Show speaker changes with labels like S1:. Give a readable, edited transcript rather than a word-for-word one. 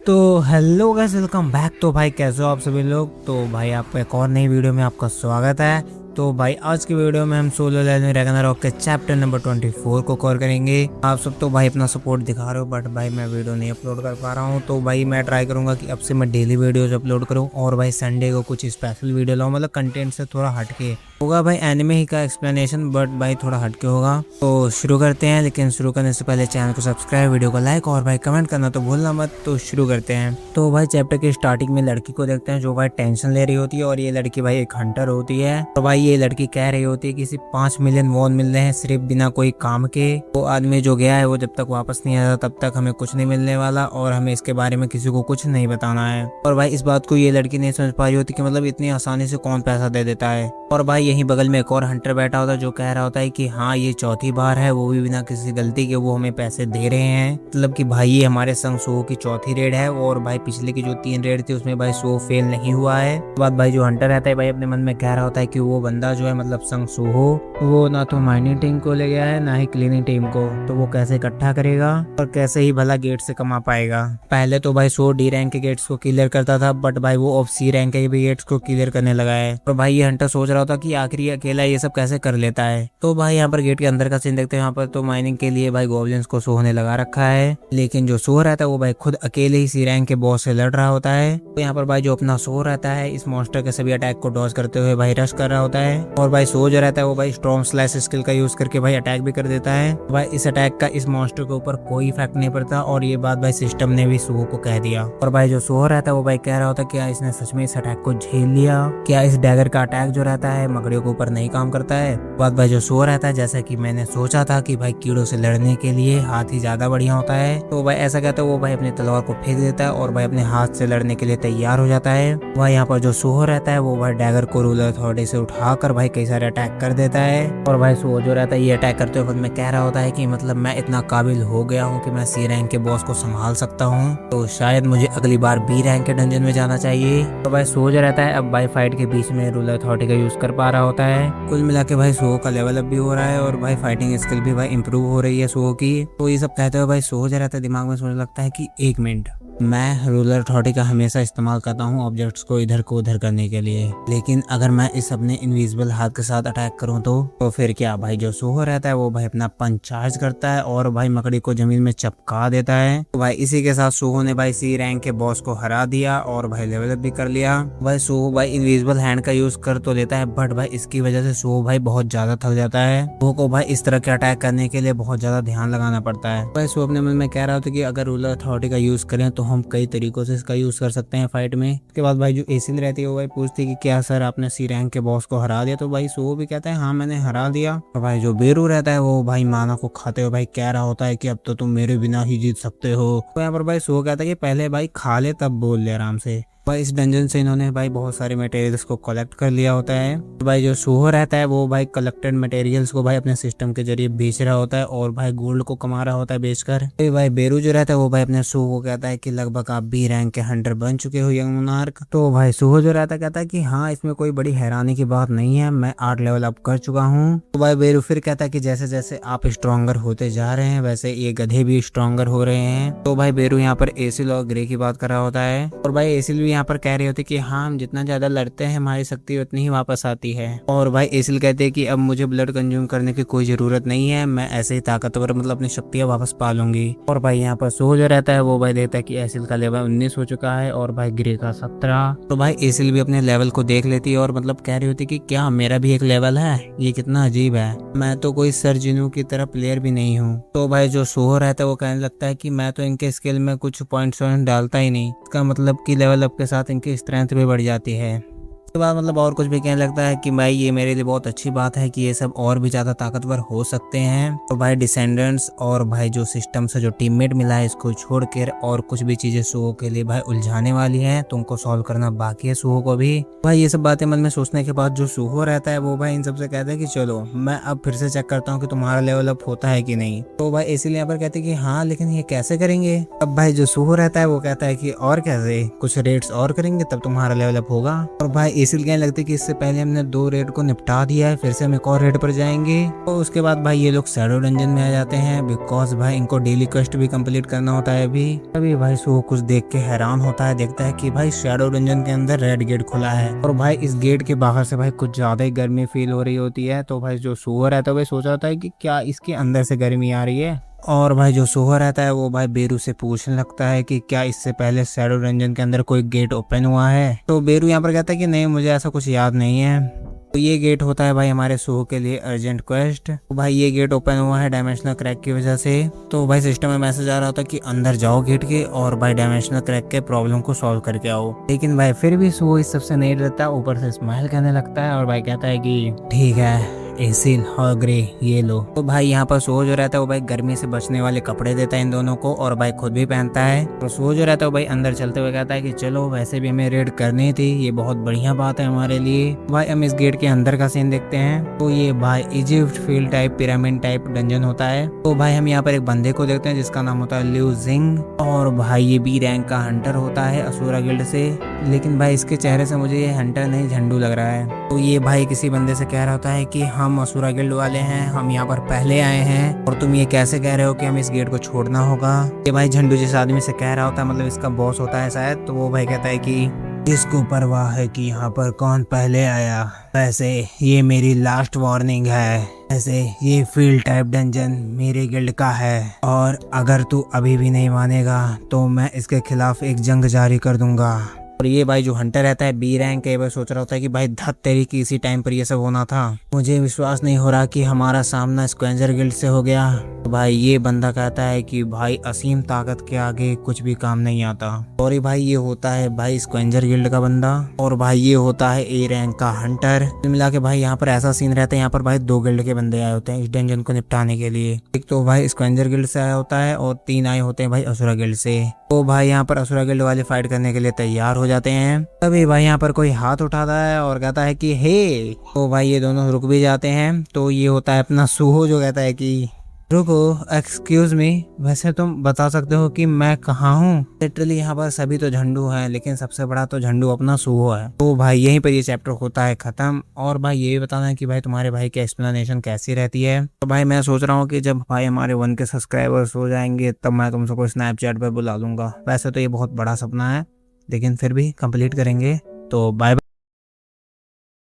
S1: तो hello guys, welcome back. तो भाई कैसे हो आप सभी लोग। तो भाई आपको एक और नई वीडियो में आपका स्वागत है। तो भाई आज की वीडियो में हम सोलो लेवलिंग रैग्नारॉक के चैप्टर नंबर 24 को कवर करेंगे। आप सब तो भाई अपना सपोर्ट दिखा रहे हो, बट भाई मैं वीडियो नहीं अपलोड कर पा रहा हूँ। तो भाई मैं ट्राई करूंगा कि अब से मैं डेली वीडियोज अपलोड करूँ और भाई संडे को कुछ स्पेशल वीडियो लाऊं, मतलब कंटेंट से थोड़ा हटके होगा। भाई एनिमे ही का एक्सप्लेनेशन, बट भाई थोड़ा हटके होगा। तो शुरू करते हैं, लेकिन शुरू करने से पहले चैनल को सब्सक्राइब, वीडियो को लाइक और भाई कमेंट करना तो भूलना मत। तो शुरू करते हैं। तो भाई चैप्टर की स्टार्टिंग में लड़की को देखते हैं जो भाई टेंशन ले रही होती है, और ये लड़की भाई एक हंटर होती है। तो भाई ये लड़की कह रही होती है कि सिर्फ 5 मिलियन वॉन मिल रहे हैं सिर्फ बिना कोई काम के। वो आदमी जो गया है वो जब तक वापस नहीं आता तब तक हमें कुछ नहीं मिलने वाला, और हमें इसके बारे में किसी को कुछ नहीं बताना है। और भाई इस बात को ये लड़की नहीं समझ पा रही होती कि मतलब इतनी आसानी से कौन पैसा दे देता है। और भाई यहीं बगल में एक और हंटर बैठा होता है जो कह रहा होता है कि हाँ ये चौथी बार है, वो भी बिना किसी गलती के वो हमें पैसे दे रहे हैं। मतलब कि भाई ये हमारे संग सो की चौथी रेड है, और भाई पिछले की जो 3 रेड थी उसमें भाई सो फेल नहीं हुआ है। तो बाद भाई जो हंटर रहता है भाई अपने मन में कह रहा होता है कि वो बंदा जो है मतलब संग सो हो, वो ना तो माइनिंग टीम को ले गया है ना ही क्लीनिंग टीम को, तो वो कैसे इकट्ठा करेगा और कैसे ही भला गेट से कमा पाएगा। पहले तो भाई सो डी रैंक के गेट्स को क्लियर करता था, बट भाई वो अब सी रैंक के भी गेट्स को क्लियर करने लगा है। और भाई ये हंटर सोच रहा होता कि आखिर ये अकेला ये सब कैसे कर लेता है। तो भाई यहाँ पर गेट के अंदर का सीन देखते हैं। यहाँ पर तो माइनिंग के लिए भाई गॉब्लिन्स को सो होने लगा रखा है, लेकिन जो सो रहता है वो भाई खुद अकेले ही सी रैंक के बॉस से लड़ रहा होता है। तो यहाँ पर भाई जो अपना सो रहता है इस मॉन्स्टर के सभी अटैक को डॉज करते हुए भाई रश कर रहा होता है। और भाई सो जो रहता है वो भाई स्टॉर्म स्लैश स्किल का यूज करके भाई अटैक भी कर देता है। भाई इस अटैक का इस मॉन्स्टर के ऊपर कोई इफेक्ट नहीं पड़ता, और ये बात भाई सिस्टम ने भी सो को कह दिया। और भाई जो सो रहता है वो भाई कह रहा होता है क्या इसने सच में इस अटैक को झेल लिया, क्या इस डैगर का अटैक जो रहता है मकड़ियों के ऊपर नहीं काम करता है। बात भाई जो सो रहता है जैसा कि मैंने सोचा था कि भाई कीड़ों से लड़ने के लिए हाथ ही ज्यादा बढ़िया होता है। तो भाई ऐसा कहता है वो भाई अपनी तलवार को फेंक देता है और भाई अपने हाथ से लड़ने के लिए तैयार हो जाता है। भाई यहाँ पर जो सोहो रहता है वो भाई डैगर को रूलर अथॉरिटी से उठाकर भाई कई सारे अटैक कर देता है। और भाई सोहो जो रहता है ये अटैक करते वक्त में कह रहा होता है कि मतलब मैं इतना काबिल हो गया हूँ कि मैं सी रैंक के बॉस को संभाल सकता हूँ, तो शायद मुझे अगली बार बी रैंक के डंजन में जाना चाहिए। तो भाई सोहो जो रहता है अब भाई फाइट के बीच में रूलर अथॉरिटी का यूज कर पा रहा होता है। कुल मिला के भाई सोहो का लेवल अप भी हो रहा है, और भाई फाइटिंग स्किल भी भाई इंप्रूव हो रही है सोहो की। तो ये सब कहते हुए भाई सोहो जो रहता है दिमाग में सोचने लगता है कि 1 मिनट, मैं रूलर अथॉरिटी का हमेशा इस्तेमाल करता हूँ ऑब्जेक्ट्स को इधर को उधर करने के लिए, लेकिन अगर मैं इस अपने इनविजिबल हाथ के साथ अटैक करूँ तो फिर क्या। भाई जो सोहो रहता है वो भाई अपना पंच चार्ज करता है और भाई मकड़ी को जमीन में चपका देता है। तो भाई इसी के साथ सोहो ने भाई सी रैंक के बॉस को हरा दिया और भाई लेवल अप भी कर लिया। भाई सोहो भाई इनविजिबल हैंड का यूज कर तो लेता है, बट भाई इसकी वजह से सोहो भाई बहुत ज्यादा थक जाता है। सोहो को भाई इस तरह के अटैक करने के लिए बहुत ज्यादा ध्यान लगाना पड़ता है। भाई सोहो अपने मन में कह रहा था कि अगर रूलर अथॉरिटी का यूज करें तो हम कई तरीकों से इसका यूज कर सकते हैं फाइट में। उसके बाद भाई जो एसिल रहती है वो भाई पूछती है कि क्या सर आपने सी रैंक के बॉस को हरा दिया। तो भाई सोहो भी कहता है हाँ मैंने हरा दिया। और भाई जो बेरू रहता है वो भाई माना को खाते हुए भाई कह रहा होता है कि अब तो तुम मेरे बिना ही जीत सकते हो। तो यहाँ पर भाई सोहो कहता है कि पहले भाई खा ले तब बोल ले आराम से। भाई इस डंजन से इन्होंने भाई बहुत सारे मटेरियल्स को कलेक्ट कर लिया होता है। तो भाई जो सोहो रहता है वो भाई कलेक्टेड मटेरियल्स को भाई अपने सिस्टम के जरिए बेच रहा होता है, और भाई गोल्ड को कमा रहा होता है बेचकर। तो भाई बेरू जो रहता है वो भाई अपने सोहो को कहता है कि लगभग आप बी रैंक के हंटर बन चुके हो यंग मोनार्क। तो भाई सोहो जो रहता है कहता है कि हाँ इसमें कोई बड़ी हैरानी की बात नहीं है, मैं 8 लेवल अप कर चुका हूँ। तो भाई बेरू फिर कहता है कि जैसे जैसे आप स्ट्रॉन्गर होते जा रहे हैं वैसे ये गधे भी स्ट्रॉन्गर हो रहे हैं। तो भाई बेरू यहाँ पर एसिल और ग्रे की बात कर रहा होता है, और भाई एसिल भी यहाँ पर कह रहे होते कि हाँ हम जितना ज्यादा लड़ते हैं हमारी शक्ति उतनी ही वापस आती है। और भाई एसिल कहते हैं कि अब मुझे ब्लड कंज्यूम करने की कोई जरूरत नहीं है, मैं ऐसे ही ताकतवर मतलब अपनी शक्तियां वापस पा लूंगी। और भाई यहाँ पर सोहो जो रहता है वो भाई देखता है कि एसिल का लेवल 19 हो चुका है और भाई ग्रे का 17। तो भाई एसिल भी अपने लेवल को देख लेती है और मतलब कह रही होती कि क्या मेरा भी एक लेवल है, ये कितना अजीब है, मैं तो कोई सर जिनू की तरह प्लेयर भी नहीं हूँ। तो भाई जो सोहो रहता है वो कहने लगता है कि मैं तो इनके स्किल में कुछ पॉइंट्स डालता ही नहीं, इसका मतलब कि लेवल अप के साथ इनकी स्ट्रेंथ भी बढ़ जाती है। उसके बाद मतलब और कुछ भी कहने लगता है कि भाई ये मेरे लिए बहुत अच्छी बात है कि ये सब और भी ज्यादा ताकतवर हो सकते हैं। तो भाई डिसेंडेंट्स और भाई जो सिस्टम से जो टीममेट मिला है इसको छोड़कर और कुछ भी चीजें सोहो के लिए भाई उलझाने वाली हैं, तो उनको सॉल्व करना बाकी है सोहो को भी। भाई ये सब बातें मन में सोचने के बाद जो सोहो रहता है वो भाई इन सबसे कहता है कि चलो मैं अब फिर से चेक करता हूँ कि तुम्हारा लेवल अप होता है कि नहीं। तो भाई इसीलिए यहाँ पर कहते हैं कि हाँ लेकिन ये कैसे करेंगे। अब भाई जो सोहो रहता है वो कहता है कि और कैसे, कुछ रेट्स और करेंगे तब तुम्हारा लेवल अप होगा। और भाई एसिल कहने लगते कि इससे पहले हमने 2 रेड को निपटा दिया है, फिर से हम एक और रेड पर जाएंगे। तो उसके बाद भाई ये लोग शैडो डंजन में आ जाते हैं, बिकॉज भाई इनको डेली क्वेस्ट भी कंप्लीट करना होता है। अभी भाई सो कुछ देख के हैरान होता है, देखता है कि भाई शैडो डंजन के अंदर रेड गेट खुला है और भाई इस गेट के बाहर से भाई कुछ ज्यादा ही गर्मी फील हो रही होती है। तो भाई जो सुअर रहता है भाई सोच रहा था कि क्या इसके अंदर से गर्मी आ रही है, और भाई जो सोहर रहता है वो भाई बेरू से पूछने लगता है कि क्या इससे पहले शैडो डंजन के अंदर कोई गेट ओपन हुआ है। तो बेरू यहाँ पर कहता है कि नहीं, मुझे ऐसा कुछ याद नहीं है। तो ये गेट होता है भाई हमारे सोह के लिए अर्जेंट क्वेस्ट। तो भाई ये गेट ओपन हुआ है डायमेंशनल क्रैक की वजह से। तो भाई सिस्टम में मैसेज आ रहा था कि अंदर जाओ गेट के और भाई डायमेंशनल क्रैक के प्रॉब्लम को सॉल्व करके आओ। लेकिन भाई फिर भी सोह इस सबसे नहीं डरता, ऊपर से स्माइल करने लगता है और भाई कहता है कि ठीक है एसिल और ग्रे ये लो। तो भाई यहाँ पर सो जो रहता है वो भाई गर्मी से बचने वाले कपड़े देता है इन दोनों को और भाई खुद भी पहनता है। तो सो जो रहता है वो भाई अंदर चलते हुए कहता है कि चलो वैसे भी हमें रेड करनी थी, ये बहुत बढ़िया बात है हमारे लिए। भाई हम इस गेट के अंदर का सीन देखते हैं। तो ये भाई Egypt field type pyramid type dungeon होता है। तो भाई हम यहाँ पर एक बंदे को देखते हैं जिसका नाम होता है लिu जिंग, और भाई ये बी रैंक का हंटर होता है असुरा गिल्ड से। लेकिन भाई इसके चेहरे से मुझे ये हंटर नहीं झंडू लग रहा है। तो ये भाई किसी बंदे से कह रहा होता है कि हम असुरा गिल्ड वाले हैं, हम यहाँ पर पहले आए हैं और तुम ये कैसे कह रहे हो कि हम इस गेट को छोड़ना होगा। ये भाई झंडू जिस आदमी से कह रहा होता है, मतलब इसका बॉस होता है शायद। तो वो भाई कहता है कि इसको परवाह है कि यहाँ पर कौन पहले आया, वैसे ये मेरी लास्ट वार्निंग है, ऐसे ये फील्ड टाइप डंजन मेरे गिल्ड का है और अगर तू अभी भी नहीं मानेगा तो मैं इसके खिलाफ एक जंग जारी कर दूंगा। और ये भाई जो हंटर रहता है बी रैंक कई बार सोच रहा होता है कि भाई धत तेरी की इसी टाइम पर ये सब होना था, मुझे विश्वास नहीं हो रहा कि हमारा सामना स्क्वेंजर गिल्ड से हो गया। तो भाई ये बंदा कहता है कि भाई असीम ताकत के आगे कुछ भी काम नहीं आता। और भाई ये होता है भाई स्क्वेंजर गिल्ड का बंदा और भाई ये होता है ए रैंक का हंटर। मिला के भाई यहाँ पर ऐसा सीन रहता है, यहाँ पर भाई 2 गिल्ड के बंदे आए होते हैं इस डंजन को निपटाने के लिए। एक तो भाई स्क्वेंजर गिल्ड से आया होता है और 3 आए होते हैं भाई असुरा गिल्ड से। तो भाई यहाँ पर असुरा गिल्ड वाले फाइट करने के लिए तैयार हो जाते हैं। तभी भाई यहाँ पर कोई हाथ उठाता है और कहता है कि हे। तो भाई ये दोनों रुक भी जाते हैं। तो ये होता है अपना सूहो जो कहता है कि रुको एक्सक्यूज मी, वैसे तुम बता सकते हो कि मैं कहाँ हूँ। लिटरली यहाँ पर सभी तो झंडू हैं लेकिन सबसे बड़ा तो झंडू अपना सूहो है। तो भाई यहीं पर ये चैप्टर होता है खत्म। और भाई ये भी बताना है कि भाई तुम्हारे भाई की एक्सप्लेनेशन कैसी रहती है। तो भाई मैं सोच रहा हूँ कि जब भाई हमारे 1 के सब्सक्राइबर्स हो जाएंगे तब मैं तुम सबको स्नैपचैट पर बुला लूंगा। वैसे तो ये बहुत बड़ा सपना है लेकिन फिर भी कंप्लीट करेंगे। तो बाय।